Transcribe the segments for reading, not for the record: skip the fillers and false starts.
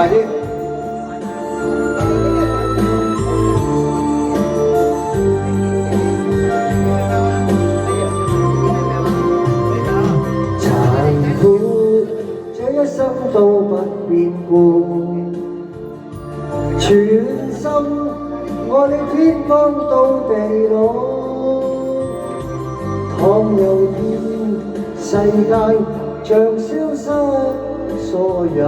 大啲。殘酷，這一生都不變故，全心愛你天荒到地老。倘有天世界像消失所有，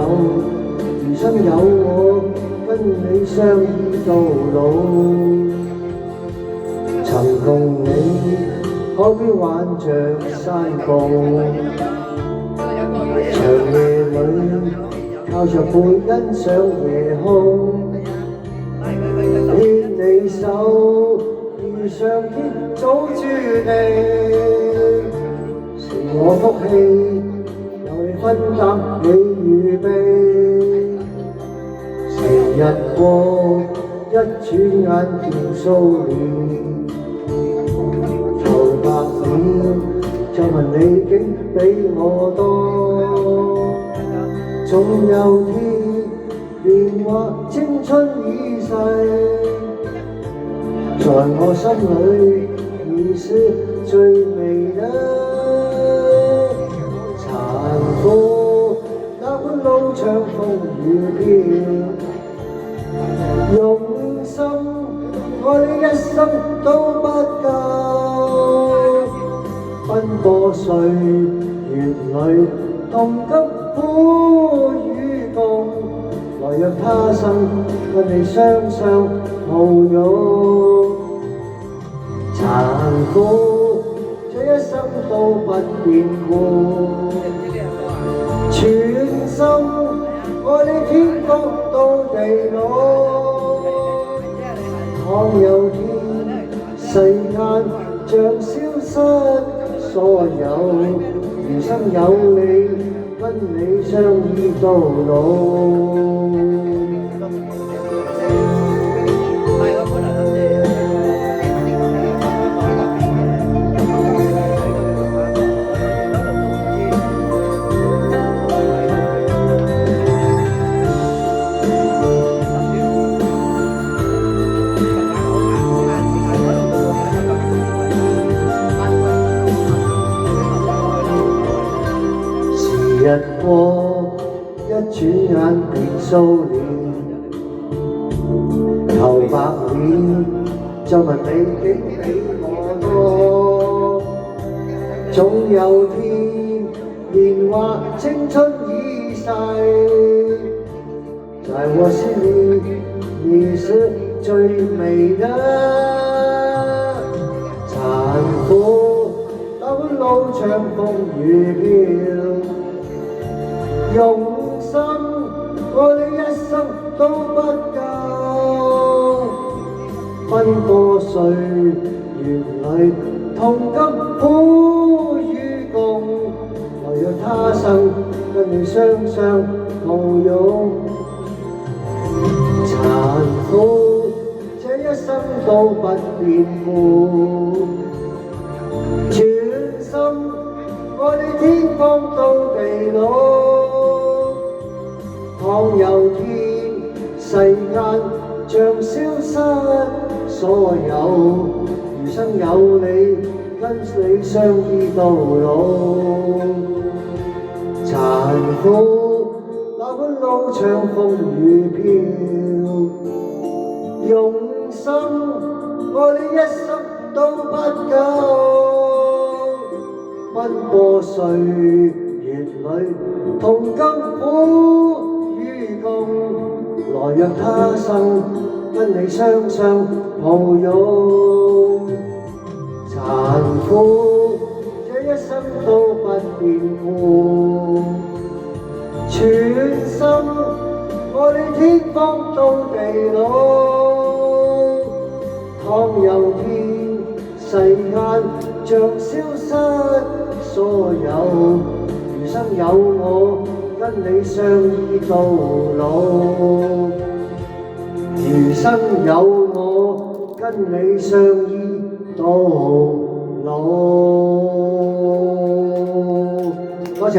餘生有我跟你相依到老。曾共你海邊玩着山步，長夜裏靠着背欣賞夜空，牽你手如上天早注定，是我福氣有你分擔你預備。時日過一轉眼變數年，頭白了就問你竟比我多。總有天年華青春已逝，在我心裏你是最美的。殘酷那般路長風雨飄，用心愛你一生都不夠。奔波歲月裏同甘苦與共，來讓他生跟你雙雙抱擁。殘酷這一生都不變故，全心愛你天荒到地老。倘有天世間像消失所有，餘生有你跟你相依到老。日過一轉眼變數年，頭白了就問你竟比我多。總有天年華青春已逝，在我心裡你是最美的。殘酷那般路長風雨飄，用心愛你一生都不夠。奔波歲月裏同甘苦與共，來讓他生跟你雙雙抱擁。殘酷這一生都不變故，全心愛你天荒到地老。倘有天世間像消失所有，餘生有你跟你相依到老。殘酷那般路長風雨飄，用心愛你一生都不夠。奔波歲月裏同甘苦與共，來讓他生跟你雙雙抱擁。殘酷這一生都不變故，全心愛你天荒到地老。倘有天世間像消失所有，餘生有我跟你相依到老。餘生有我跟你相依到老。多謝。